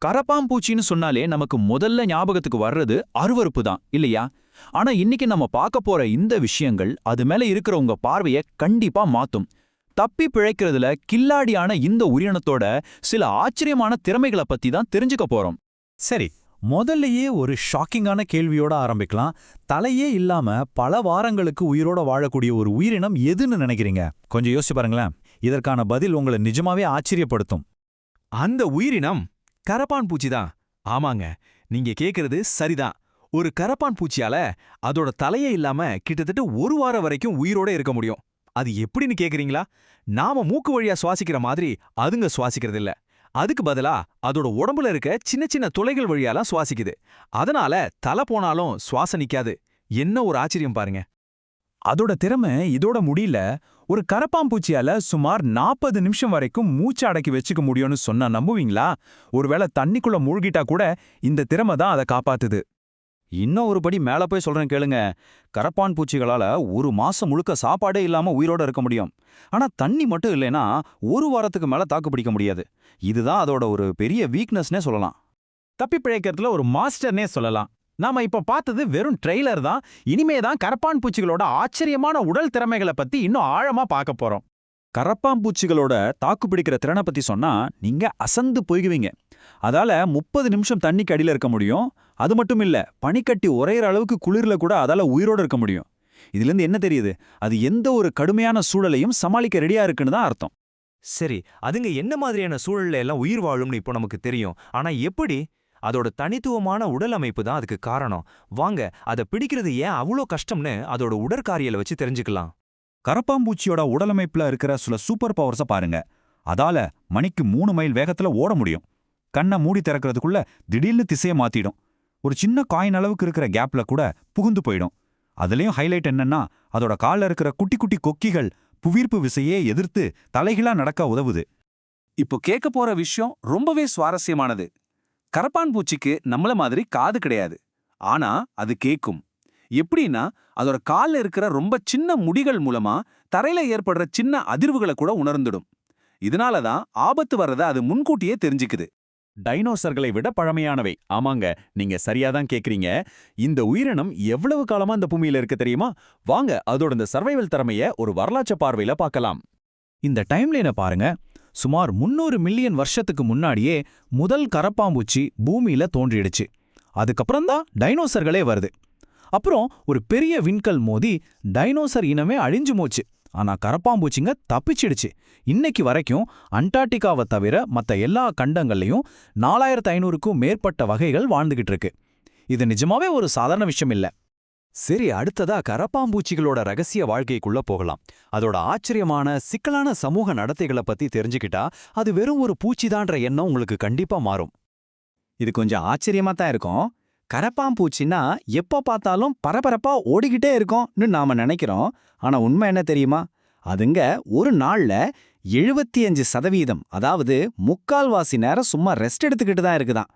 கரப்பாம்பூச்சின்னு சொன்னாலே நமக்கு முதல்ல ஞாபகத்துக்கு வர்றது அருவருப்பு தான் இல்லையா? ஆனா இன்னைக்கு நம்ம பார்க்க போற இந்த விஷயங்கள் அது மேல இருக்கிற உங்க பார்வைய கண்டிப்பா மாத்தும். தப்பி பிழைக்கிறதுல கில்லாடியான இந்த உயிரினத்தோட சில ஆச்சரியமான திறமைகளை பத்தி தான் தெரிஞ்சுக்க போறோம். சரி, முதல்லயே ஒரு ஷாக்கிங்கான கேள்வியோட ஆரம்பிக்கலாம். தலையே இல்லாம பல வாரங்களுக்கு உயிரோட வாழக்கூடிய ஒரு உயிரினம் எதுன்னு நினைக்கிறீங்க? கொஞ்சம் யோசிச்சு பாருங்களேன். இதற்கான பதில் உங்களை நிஜமாவே ஆச்சரியப்படுத்தும். அந்த உயிரினம் கரப்பான் பூச்சி தான். ஆமாங்க, நீங்க கேக்குறது சரிதான். ஒரு கரப்பான் பூச்சியால அதோட தலையே இல்லாம கிட்டத்தட்ட ஒரு வாரம் வரைக்கும் உயிரோட இருக்க முடியும். அது எப்படின்னு கேக்குறீங்களா? நாம மூக்கு வழியா சுவாசிக்கிற மாதிரி அதுங்க சுவாசிக்கிறது இல்ல. அதுக்கு பதிலா அதோட உடம்புல இருக்க சின்ன சின்ன துளைகள் வழியாலாம் சுவாசிக்குது. அதனால தலை போனாலும் சுவாசம் நிக்காது. என்ன ஒரு ஆச்சரியம் பாருங்க. அதோட திறமை இதோட முடியல. ஒரு கரப்பாம்பூச்சியால சுமார் 40 நிமிஷம் வரைக்கும் மூச்சு அடக்கி வச்சுக்க முடியும்னு சொன்னா நம்புவீங்களா? ஒருவேளை தண்ணிக்குள்ள மூழ்கிட்டா கூட இந்த திறமை தான் அதை காப்பாத்துது. இன்னும் ஒரு படி மேல போய் சொல்றேன் கேளுங்க. கரப்பான் பூச்சிகளால ஒரு மாசம் முழுக்க சாப்பாடே இல்லாம உயிரோட இருக்க முடியும். ஆனா தண்ணி மட்டும் இல்லைன்னா ஒரு வாரத்துக்கு மேல தாக்கு பிடிக்க முடியாது. இதுதான் அதோட ஒரு பெரிய வீக்னஸ்னே சொல்லலாம். தப்பி பிழைக்கிறதுல ஒரு மாஸ்டர்னே சொல்லலாம். நாம இப்ப பார்த்தது வெறும் ட்ரெய்லர் தான். இனிமே தான் கரப்பான் பூச்சிகளோட ஆச்சரியமான உடல் திறமைகளை பத்தி இன்னும் ஆழமா பார்க்க போறோம். கரப்பாம்பூச்சிகளோட தாக்கு பிடிக்கிற திறனை பத்தி சொன்னா நீங்க அசந்து போய்குவீங்க. அதால 30 நிமிஷம் தண்ணிக்கு அடியில இருக்க முடியும். அது மட்டும் இல்ல, பனிக்கட்டி உறையிற அளவுக்கு குளிர்ல கூட அதால உயிரோட இருக்க முடியும். இதுல இருந்து என்ன தெரியுது? அது எந்த ஒரு கடுமையான சூழலையும் சமாளிக்க ரெடியா இருக்குன்னு தான் அர்த்தம். சரி, அதுங்க என்ன மாதிரியான சூழல்ல எல்லாம் உயிர் வாழும்னு இப்போ நமக்கு தெரியும். ஆனா எப்படி? அதோட தனித்துவமான உடல் அமைப்பு தான் அதுக்கு காரணம். வாங்க, அதை பிடிக்கிறது ஏன் அவ்வளோ கஷ்டம்னு அதோட உடற்காரியலை வச்சு தெரிஞ்சுக்கலாம். கரப்பாம்பூச்சியோட உடலமைப்புல இருக்கிற சில சூப்பர் பவர்ஸை பாருங்க. அதால மணிக்கு 3 மைல் வேகத்துல ஓட முடியும். கண்ணை மூடி திறக்கிறதுக்குள்ள திடீர்னு திசையை மாத்திடும். ஒரு சின்ன காயின் அளவுக்கு இருக்கிற கேப்ல கூட புகுந்து போயிடும். அதுலயும் ஹைலைட் என்னன்னா, அதோட கால்ல இருக்கிற குட்டி குட்டி கொக்கிகள் புவியீர்ப்பு விசையே எதிர்த்து தலைகீழா நடக்க உதவுது. இப்போ கேட்க போற விஷயம் ரொம்பவே சுவாரஸ்யமானது. கரப்பான் பூச்சிக்கு நம்மள மாதிரி காது கிடையாது. ஆனா அது கேக்கும். எப்படின்னா, அதோட கால்ல இருக்கிற ரொம்ப சின்ன முடிகள் மூலமா தரையில ஏற்படுற சின்ன அதிர்வுகளை கூட உணர்ந்துடும். இதனாலதான் ஆபத்து வர்றத அது முன்கூட்டியே தெரிஞ்சுக்குது. டைனோசர்களை விட பழமையானவை. ஆமாங்க, நீங்க சரியாதான் கேக்குறீங்க. இந்த உயிரினம் எவ்வளவு காலமா இந்த பூமியில இருக்கு தெரியுமா? வாங்க, அதோட இந்த சர்வைவல் திறமைய ஒரு வரலாற்று பார்வையில பார்க்கலாம். இந்த டைம்லைனை பாருங்க. சுமார் 300 மில்லியன் வருஷத்துக்கு முன்னாடியே முதல் கரப்பாம்பூச்சி பூமியில தோன்றிடுச்சு. அதுக்கப்புறம் தான் டைனோசர்களே வருது. அப்புறம் ஒரு பெரிய விண்கல் மோதி டைனோசர் இனமே அழிஞ்சு போச்சு. ஆனா கரப்பாம்பூச்சிங்க தப்பிச்சிடுச்சு. இன்னைக்கு வரைக்கும் அண்டார்டிகாவை தவிர மற்ற எல்லா கண்டங்கள்லையும் 4500க்கும் மேற்பட்ட வகைகள் வாழ்ந்துகிட்டு இருக்கு. இது நிஜமாவே ஒரு சாதாரண விஷயம் இல்ல. சரி, அடுத்ததா கரப்பாம்பூச்சிகளோட ரகசிய வாழ்க்கைக்குள்ள போகலாம். அதோட ஆச்சரியமான சிக்கலான சமூக நடத்தைகளை பத்தி தெரிஞ்சுக்கிட்டா அது வெறும் ஒரு பூச்சிதான்ற எண்ணம் உங்களுக்கு கண்டிப்பா மாறும். இது கொஞ்சம் ஆச்சரியமா தான் இருக்கும். கரப்பாம்பூச்சின்னா எப்ப பார்த்தாலும் பரபரப்பா ஓடிக்கிட்டே இருக்கும்னு நாம நினைக்கிறோம். ஆனா உண்மை என்ன தெரியுமா? அதுங்க ஒரு நாள்ல 75%, அதாவது முக்கால்வாசி நேரம் சும்மா ரெஸ்ட் எடுத்துக்கிட்டு தான் இருக்குதான்.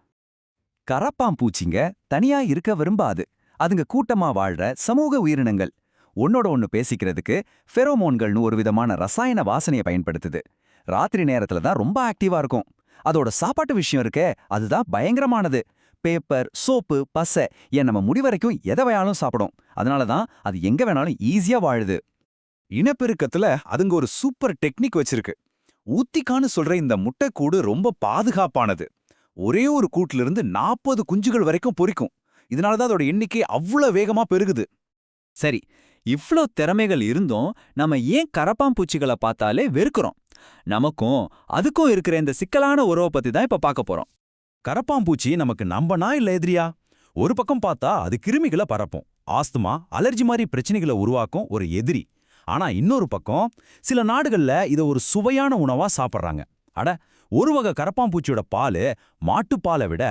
கரப்பாம்பூச்சிங்க தனியா இருக்க விரும்பாது. அதுங்க கூட்டமா வாழ்ற சமூக உயிரினங்கள். ஒன்னோட ஒன்னு பேசிக்கிறதுக்கு ஃபெரோமோன்கள்னு ஒரு விதமான ரசாயன வாசனையை பயன்படுத்துது. ராத்திரி நேரத்துல தான் ரொம்ப ஆக்டிவா இருக்கும். அதோட சாப்பாட்டு விஷயம் இருக்கே, அதுதான் பயங்கரமானது. பேப்பர், சோப்பு, பசை ஏன் நம்ம முடி வரைக்கும் எதை வேணாலும் சாப்பிடும். அதனாலதான் அது எங்க வேணாலும் ஈஸியா வாழுது. இனப்பெருக்கத்துல அதுங்க ஒரு சூப்பர் டெக்னிக் வச்சிருக்கு. ஊத்திக்கான்னு சொல்ற இந்த முட்டைக்கூடு ரொம்ப பாதுகாப்பானது. ஒரே ஒரு கூட்டுல இருந்து 40 குஞ்சுகள் வரைக்கும் பொரிக்கும். இதனாலதான் அதோட எண்ணிக்கை அவ்வளவு வேகமா பெருகுது. சரி, இவ்ளோ திறமைகள் இருந்தும் நம்ம ஏன் கரப்பாம்பூச்சிகளை பார்த்தாலே வெறுக்கிறோம்? நமக்கும் அதுக்கும் இருக்கிற இந்த சிக்கலான உறவை பத்தி தான் இப்ப பார்க்க போறோம். கரப்பாம்பூச்சி நமக்கு நம்பனா இல்ல எதிரியா? ஒரு பக்கம் பார்த்தா அது கிருமிகளை பரப்பும், ஆஸ்துமா, அலர்ஜி மாதிரி பிரச்சனைகளை உருவாக்கும் ஒரு எதிரி. ஆனா இன்னொரு பக்கம் சில நாடுகள்ல இதை ஒரு சுவையான உணவா சாப்பிட்றாங்க. அட, ஒரு வகை கரப்பாம்பூச்சியோட பால் மாட்டுப்பாலை விட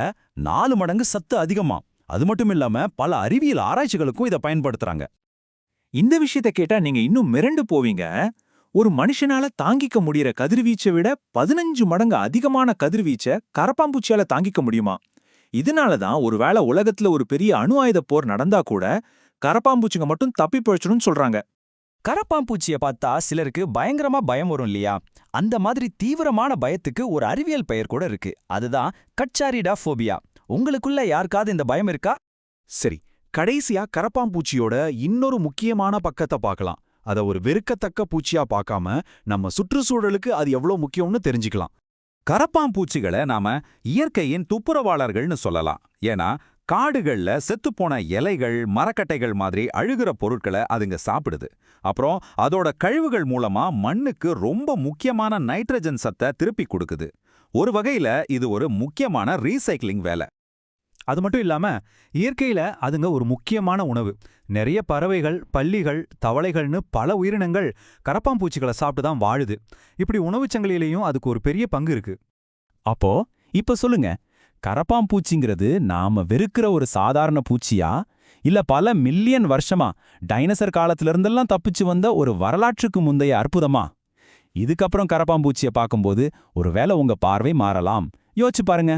4 மடங்கு சத்து அதிகமா. அது மட்டும் இல்லாம பல அறிவியல் ஆராய்ச்சிகளுக்கும் இதை பயன்படுத்துறாங்க. இந்த விஷயத்தை கேட்டா நீங்க இன்னும் மிரண்டு போவீங்க. ஒரு மனுஷனால தாங்கிக்க முடியற கதிர்வீச்சை விட 15 மடங்கு அதிகமான கதிர்வீச்சை கரப்பாம்பூச்சியால தாங்கிக்க முடியுமா? இதனாலதான் ஒருவேளை உலகத்துல ஒரு பெரிய அணு ஆயுத போர் நடந்தா கூட கரப்பாம்பூச்சிங்க மட்டும் தப்பி பிழைச்சணும்னு சொல்றாங்க. கரப்பான்பூச்சியை பார்த்தா சிலருக்கு பயங்கரமா பயம் வரும் இல்லையா? அந்த மாதிரி தீவிரமான பயத்துக்கு ஒரு அறிவியல் பெயர் கூட இருக்கு. அதுதான் கட்சாரிடா ஃபோபியா. உங்களுக்குள்ள யாருக்காவது இந்த பயம் இருக்கா? சரி, கடைசியா கரப்பாம்பூச்சியோட இன்னொரு முக்கியமான பக்கத்தை பார்க்கலாம். அத ஒரு வெறுக்கத்தக்க பூச்சியா பார்க்காம நம்ம சுற்றுச்சூழலுக்கு அது எவ்வளவு முக்கியம்னு தெரிஞ்சுக்கலாம். கரப்பாம்பூச்சிகளை நாம இயற்கையின் துப்புரவாளர்கள்னு சொல்லலாம். ஏன்னா காடுகள்ல செத்துப்போன இலைகள், மரக்கட்டைகள் மாதிரி அழுகிற பொருட்களை அதுங்க சாப்பிடுது. அப்புறம் அதோட கழிவுகள் மூலமா மண்ணுக்கு ரொம்ப முக்கியமான நைட்ரஜன் சத்தை திருப்பி கொடுக்குது. ஒரு வகையில இது ஒரு முக்கியமான ரீசைக்ளிங் வேலை. அது மட்டும் இல்லாம இயற்கையில அதுங்க ஒரு முக்கியமான உணவு. நிறைய பறவைகள், பல்லிகள், தவளைகள்னு பல உயிரினங்கள் கரப்பாம்பூச்சிகளை சாப்பிட்டு தான் வாழுது. இப்படி உணவுச் சங்கிலியிலையும் அதுக்கு ஒரு பெரிய பங்கு இருக்கு. அப்போ இப்ப சொல்லுங்க, கரப்பாம்பூச்சிங்கிறது நாம வெறுக்கிற ஒரு சாதாரண பூச்சியா, இல்ல பல மில்லியன் வருஷமா டைனோசர் காலத்துல இருந்தெல்லாம் தப்பிச்சு வந்த ஒரு வரலாற்றுக்கு முந்தைய அற்புதமா? இதுக்கப்புறம் கரப்பாம்பூச்சியை பார்க்கும்போது ஒருவேளை உங்க பார்வை மாறலாம். யோசிச்சு பாருங்க.